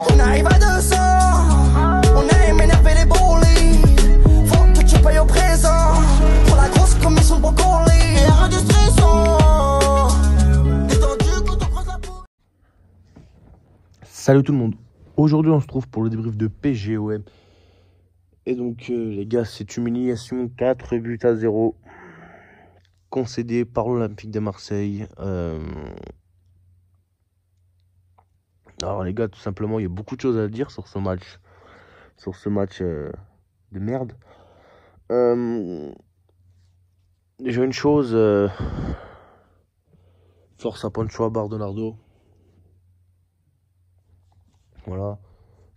On arrive à 200, on aime énerver les bolides. Faut que tu payes au présent pour la grosse commission de brocoli. Et rien de stressant, détendu quand on croise la peau. Salut tout le monde. Aujourd'hui on se trouve pour le débrief de PGOM. Et donc les gars, c'est une humiliation, 4 buts à 0 concédé par l'Olympique de Marseille. Alors les gars, tout simplement, il y a beaucoup de choses à dire sur ce match. De merde. Déjà une chose, force à Pancho, à Bardonardo. Voilà.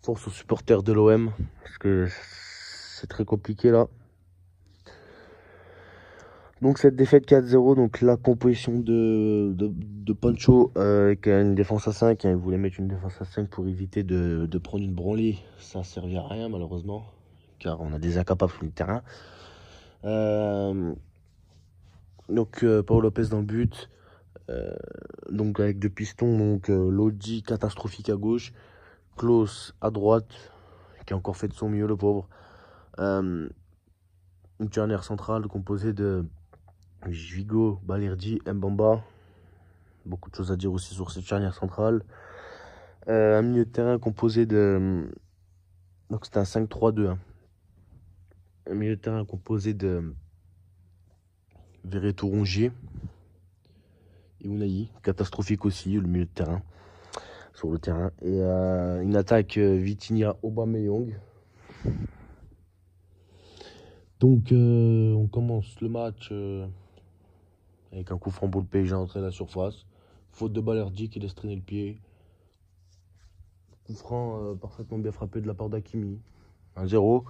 Force aux supporters de l'OM, parce que c'est très compliqué là. Donc cette défaite 4-0, donc la composition de Pancho qui a une défense à 5, hein, il voulait mettre une défense à 5 pour éviter de prendre une branlée. Ça ne servait à rien malheureusement, car on a des incapables sur le terrain. Donc Paul Lopez dans le but, donc avec deux pistons, donc Lodi catastrophique à gauche, Klaus à droite, qui a encore fait de son mieux le pauvre. Une charnière centrale composée de Juigo, Balerdi, Mbamba. Beaucoup de choses à dire aussi sur cette charnière centrale. Un milieu de terrain composé de... Donc c'était un 5-3-2. Hein. Un milieu de terrain composé de Verretou, Rongier et Unai. Catastrophique aussi, le milieu de terrain. Sur le terrain. Et une attaque Vitinha, Aubameyang. Donc on commence le match... avec un coup franc pour le PSG entré à la surface. Faute de Balerdi qui laisse traîner le pied. Coup franc parfaitement bien frappé de la part d'Hakimi. 1-0.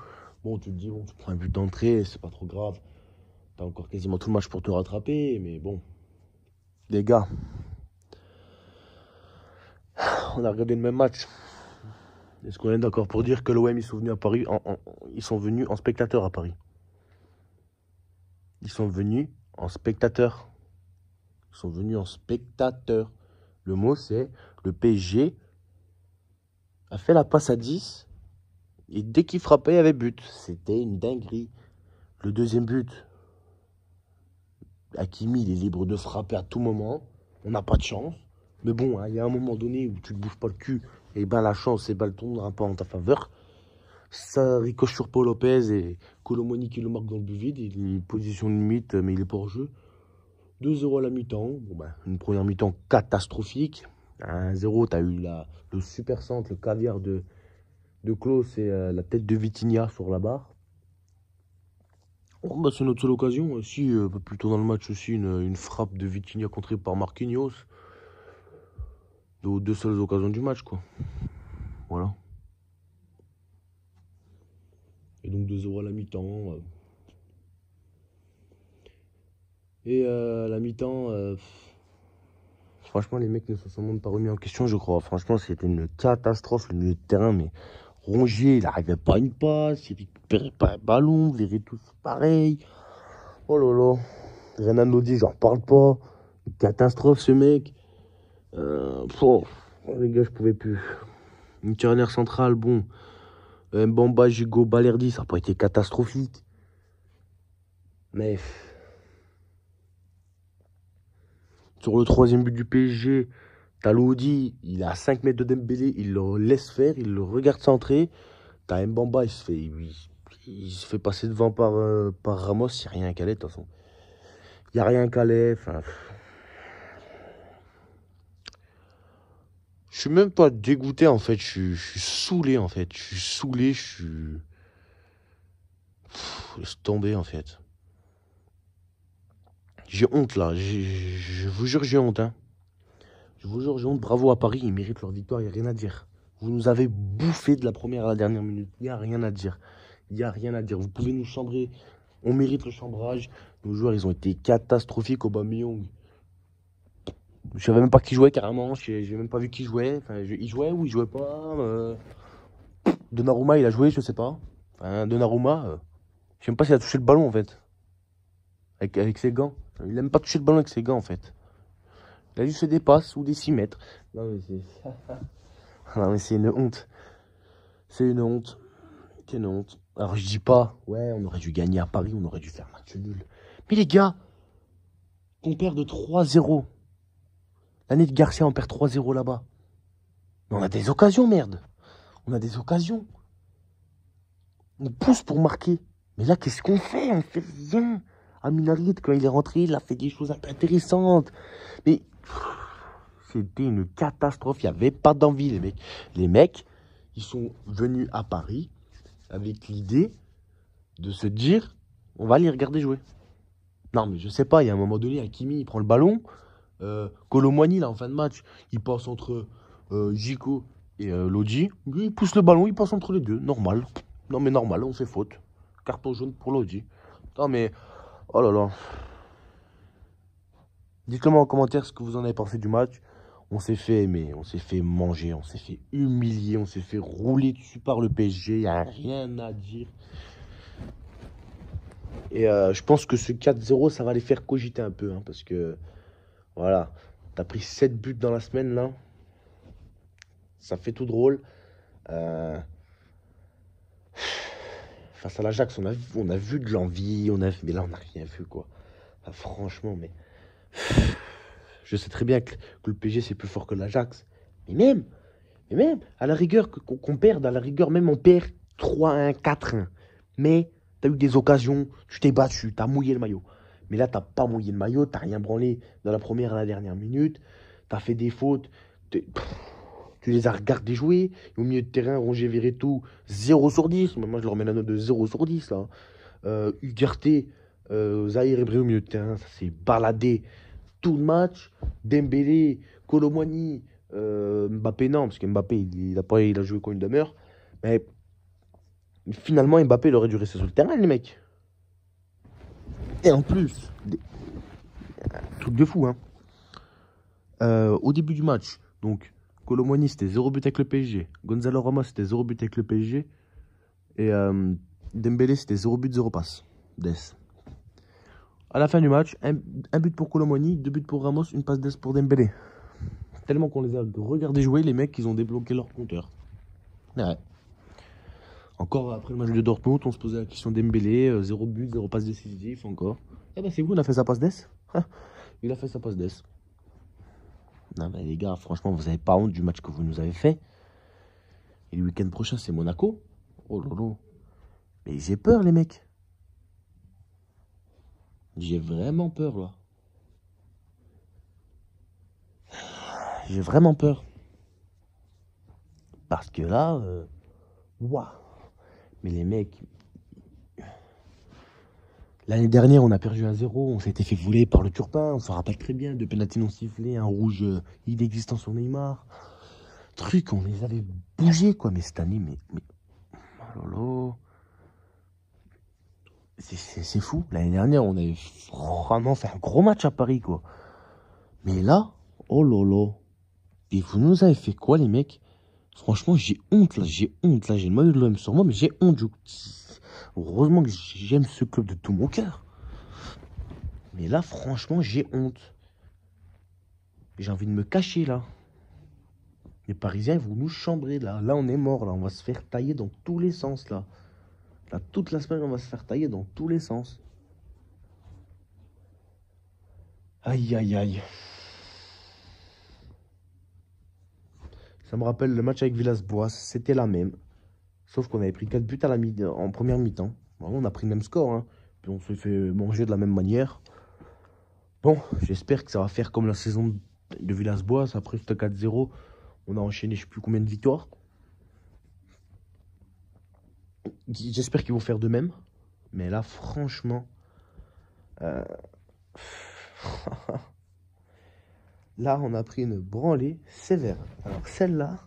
Bon, tu te dis, bon, tu prends un but d'entrée, c'est pas trop grave. T'as encore quasiment tout le match pour te rattraper, mais bon. Les gars, on a regardé le même match. Est-ce qu'on est d'accord pour dire que l'OM, ils sont venus à Paris, ils sont venus en spectateur à Paris? Ils sont venus en spectateur. Ils sont venus en spectateur. Le mot, c'est le PSG a fait la passe à 10 et dès qu'il frappait, il y avait but. C'était une dinguerie. Le deuxième but, Hakimi, il est libre de frapper à tout moment. On n'a pas de chance. Mais bon, il y a un moment donné où tu ne bouges pas le cul et ben la chance, et ben le tournera pas en ta faveur. Ça ricoche sur Paul Lopez et Colomoni qui le marque dans le but vide. Il est position limite, mais il est pas hors jeu. 2-0 à la mi-temps. Bon ben, une première mi-temps catastrophique. 1-0, tu as eu le super centre, le caviar de Klaus et la tête de Vitinha sur la barre. Oh, bah, c'est notre seule occasion. Aussi, plus tôt dans le match aussi, une frappe de Vitinha contrée par Marquinhos. Deux seules occasions du match, quoi. Voilà. Et donc 2-0 à la mi-temps. Et à la mi-temps, franchement, les mecs ne se sont même pas remis en question, je crois. Franchement, c'était une catastrophe, le milieu de terrain. Mais Rongier, il n'arrivait pas à une passe, il récupérait pas un ballon, Verretou, pareil. Oh là là. Renan Lodi, j'en reparle pas. Une catastrophe, ce mec. Les gars, je pouvais plus. Une charnière centrale, bon. Mbamba, Jugo, Balerdi, ça n'a pas été catastrophique. Mais... sur le troisième but du PSG, t'as Lodi, il est à 5 mètres de Dembélé, il le laisse faire, il le regarde centrer. T'as Mbamba, il se fait passer devant par Ramos, il n'y a rien qu'à l'aide de toute façon. Il n'y a rien qu'à l'aide. Enfin, je suis même pas dégoûté en fait, je suis saoulé en fait. Je suis saoulé, laisse tomber en fait. J'ai honte là, je vous jure j'ai honte. Hein. Je vous jure j'ai honte, bravo à Paris, ils méritent leur victoire, il n'y a rien à dire. Vous nous avez bouffé de la première à la dernière minute, il n'y a rien à dire. Il n'y a rien à dire, vous pouvez nous chambrer, on mérite le chambrage. Nos joueurs ils ont été catastrophiques. Aubameyang, je savais même pas qui jouait carrément, j'ai même pas vu qui jouait. Enfin, il jouait ou il jouait pas. Donnarumma il a joué, je sais pas. Enfin, Donnarumma, je sais même pas s'il a touché le ballon en fait. Avec ses gants. Il n'aime pas toucher le ballon avec ses gants en fait. Il a juste fait des passes ou des 6 mètres. Non mais c'est... Non, mais c'est une honte. C'est une honte. C'est une honte. Alors, je dis pas, ouais, on aurait dû gagner à Paris, on aurait dû faire match nul. Mais les gars, on perd de 3-0. L'année de Garcia, on perd 3-0 là-bas. Mais on a des occasions, merde. On a des occasions. On pousse pour marquer. Mais là, qu'est-ce qu'on fait? On fait rien. Amin Harit, quand il est rentré, il a fait des choses un peu intéressantes. Mais c'était une catastrophe. Il n'y avait pas d'envie, les mecs. Les mecs, ils sont venus à Paris avec l'idée de se dire, on va aller regarder jouer. Non, mais je sais pas, il y a un moment donné, Hakimi, il prend le ballon. Kolo Muani, là, en fin de match, il passe entre Zico et Lodji. Lui, il pousse le ballon, il passe entre les deux. Normal. Non, mais normal, on fait faute. Carton jaune pour Lodji. Non, mais, oh là là. Dites-le moi en commentaire ce que vous en avez pensé du match. On s'est fait manger, on s'est fait humilier, on s'est fait rouler dessus par le PSG. Il n'y a rien à dire. Et je pense que ce 4-0, ça va les faire cogiter un peu. Hein, parce que, voilà, t'as pris 7 buts dans la semaine, là. Ça fait tout drôle. Face à l'Ajax, on a vu de l'envie. Mais là, on n'a rien vu, quoi. Enfin, franchement, mais... Je sais très bien que le PSG, c'est plus fort que l'Ajax. Mais même, à la rigueur, qu'on perde, à la rigueur, même on perd 3-1, 4-1. Mais t'as eu des occasions, tu t'es battu, t'as mouillé le maillot. Mais là, t'as pas mouillé le maillot, t'as rien branlé dans la première à la dernière minute. T'as fait des fautes. Tu les as regardés jouer. Au milieu de terrain, Rongier Verretou, 0 sur 10. Moi, je leur mets la note de 0 sur 10. Là. Ugarte, Zahir Ebré au milieu de terrain, ça s'est baladé tout le match. Dembélé, Kolo Muani, Mbappé, non, parce que Mbappé, il a joué quoi, une demi-heure. Mais finalement, Mbappé, il aurait dû rester sur le terrain, les mecs. Et en plus, truc de fou, hein. Au début du match, donc, Kolo Muani, c'était 0 but avec le PSG. Gonzalo Ramos, c'était 0 but avec le PSG. Et Dembélé, c'était 0 but, 0 passe. Dess. À la fin du match, un but pour Kolo Muani, 2 buts pour Ramos, une passe Dess pour Dembélé. Tellement qu'on les a regardés jouer, les mecs, ils ont débloqué leur compteur. Ouais. Encore après le match de Dortmund, on se posait la question Dembélé, 0 but, 0 passe décisive encore. Eh ben c'est vous, on a fait sa passe Dess. Il a fait sa passe Dess. Non mais les gars, franchement, vous n'avez pas honte du match que vous nous avez fait. Et le week-end prochain, c'est Monaco. Oh lolo. Mais j'ai peur, les mecs. J'ai vraiment peur, là. J'ai vraiment peur. Parce que là, waouh. Mais les mecs... L'année dernière, on a perdu 1-0. On s'était fait voler par le Turpin. On s'en rappelle très bien. 2 pénaltys non sifflés, un rouge inexistant sur Neymar. Truc, on les avait bougés, quoi. Mais cette année, mais oh lolo. C'est fou. L'année dernière, on avait vraiment fait un gros match à Paris, quoi. Mais là, oh lolo. Et vous nous avez fait quoi, les mecs? Franchement, j'ai honte, là. J'ai honte, là. J'ai le maillot de l'OM sur moi, mais j'ai honte. Heureusement que j'aime ce club de tout mon cœur. Mais là, franchement, j'ai honte. J'ai envie de me cacher, là. Les Parisiens, vous nous chambrez, là. Là, on est mort, là. On va se faire tailler dans tous les sens, là. Là, toute la semaine, on va se faire tailler dans tous les sens. Aïe, aïe, aïe. Ça me rappelle le match avec Villas-Boas. C'était la même. Sauf qu'on avait pris 4 buts en première mi-temps. Vraiment, on a pris le même score. Hein. Puis on s'est fait manger de la même manière. Bon, j'espère que ça va faire comme la saison de Villas-Boas. Après ce 4-0, on a enchaîné je ne sais plus combien de victoires. J'espère qu'ils vont faire de même. Mais là, franchement... là, on a pris une branlée sévère. Alors celle-là...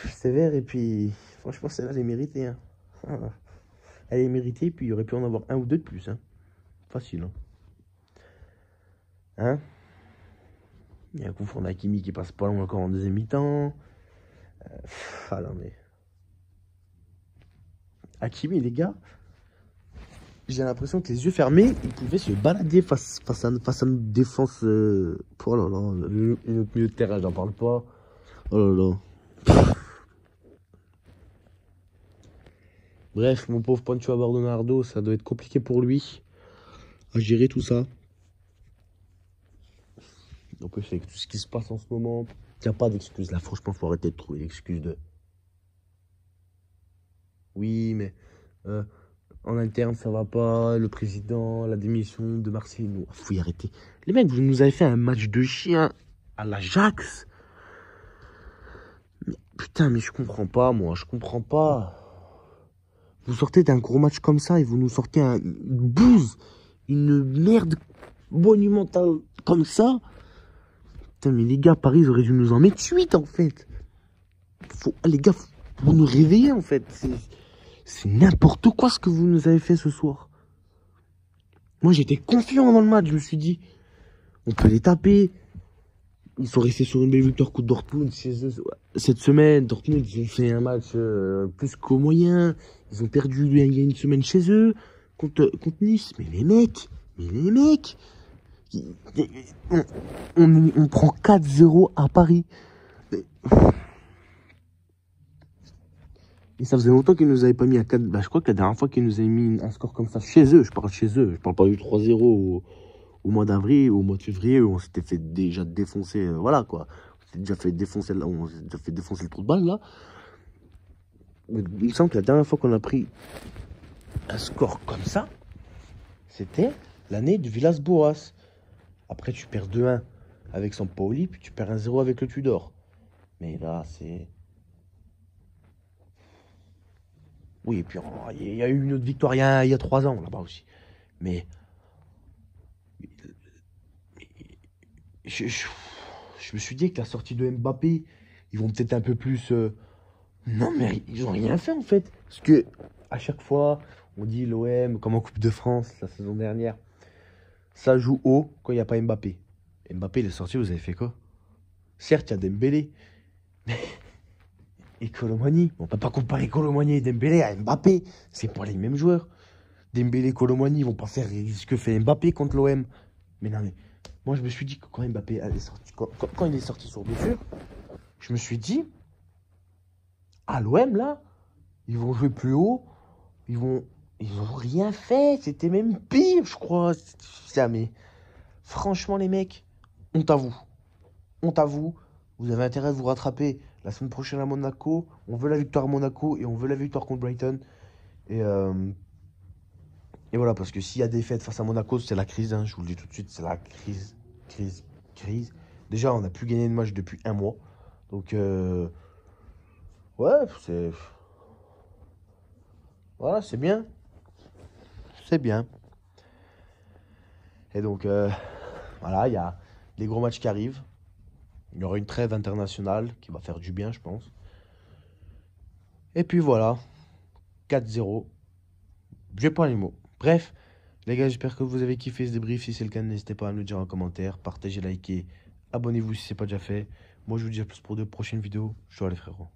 sévère et puis... franchement, celle-là, elle est méritée. Hein. Elle est méritée, puis il y aurait pu en avoir un ou deux de plus. Hein. Facile. Hein, il y a un coup pour Hakimi qui passe pas loin encore en deuxième mi-temps. Ah non, mais... Hakimi, les gars, j'ai l'impression que les yeux fermés, il pouvait se balader face à une défense... oh là là, notre milieu de terrain, j'en parle pas. Oh là là. Bref, mon pauvre Pancho Bernardo, ça doit être compliqué pour lui à gérer tout ça. En plus, avec tout ce qui se passe en ce moment, il n'y a pas d'excuse. Là, franchement, il faut arrêter de trouver l'excuse de... Oui, mais en interne, ça va pas. Le président, la démission de Marseille, faut y arrêter. Les mecs, vous nous avez fait un match de chien à l'Ajax. Putain, mais je comprends pas, moi. Je comprends pas. Vous sortez d'un gros match comme ça et vous nous sortez une bouse, une merde monumentale comme ça. Putain, mais les gars, Paris, ils auraient dû nous en mettre 8 en fait. Les gars, faut nous réveiller en fait. C'est n'importe quoi ce que vous nous avez fait ce soir. Moi, j'étais confiant dans le match. Je me suis dit, on peut les taper. Ils sont restés sur une belle victoire contre Dortmund chez eux. Cette semaine, Dortmund, ils ont fait un match plus qu'au moyen. Ils ont perdu il y a une semaine chez eux contre Nice. Mais les mecs, on prend 4-0 à Paris. Et ça faisait longtemps qu'ils nous avaient pas mis à 4. Bah, je crois que la dernière fois qu'ils nous avaient mis un score comme ça chez eux, je parle chez eux. Je parle pas du 3-0 au mois d'avril, au mois de février, où on s'était fait déjà défoncer, voilà quoi. On s'était déjà fait défoncer le trou de balle là. Il me semble que la dernière fois qu'on a pris un score comme ça, c'était l'année de Villas-Boas. Après tu perds 2-1 avec Sampaoli, puis tu perds 1-0 avec le Tudor. Mais là c'est... Oui, et puis il y a eu une autre victoire il y a 3 ans là-bas aussi. Mais... Je me suis dit que la sortie de Mbappé, ils vont peut-être un peu plus... Non, mais ils ont rien fait en fait. Parce que à chaque fois, on dit l'OM, comme en Coupe de France la saison dernière, ça joue haut quand il n'y a pas Mbappé. Mbappé, il est sorti, vous avez fait quoi? Certes, il y a Dembélé. Et Colomani. On ne peut pas comparer Colomani et Dembélé à Mbappé. C'est pas les mêmes joueurs. Dembélé et Colomani, ils vont pas faire ce que fait Mbappé contre l'OM. Mais non, mais... Moi, je me suis dit que quand Mbappé est sorti, quand il est sorti sur blessure, je me suis dit, à l'OM, là, ils vont jouer plus haut, ils ont rien fait, c'était même pire, je crois. Mais franchement, les mecs, honte à vous, vous avez intérêt à vous rattraper la semaine prochaine à Monaco, on veut la victoire à Monaco et on veut la victoire contre Brighton. Et voilà, parce que s'il y a des défaite face à Monaco, c'est la crise, hein, je vous le dis tout de suite, c'est la crise. Déjà, on n'a plus gagné de match depuis 1 mois. Donc, ouais, c'est... Voilà, c'est bien. C'est bien. Et donc, voilà, il y a les gros matchs qui arrivent. Il y aura une trêve internationale qui va faire du bien, je pense. Et puis voilà, 4-0. J'ai pas les mots. Bref, les gars, j'espère que vous avez kiffé ce débrief. Si c'est le cas, n'hésitez pas à me le dire en commentaire. Partagez, likez, abonnez-vous si ce n'est pas déjà fait. Moi, je vous dis à plus pour de prochaines vidéos. Ciao les frérots.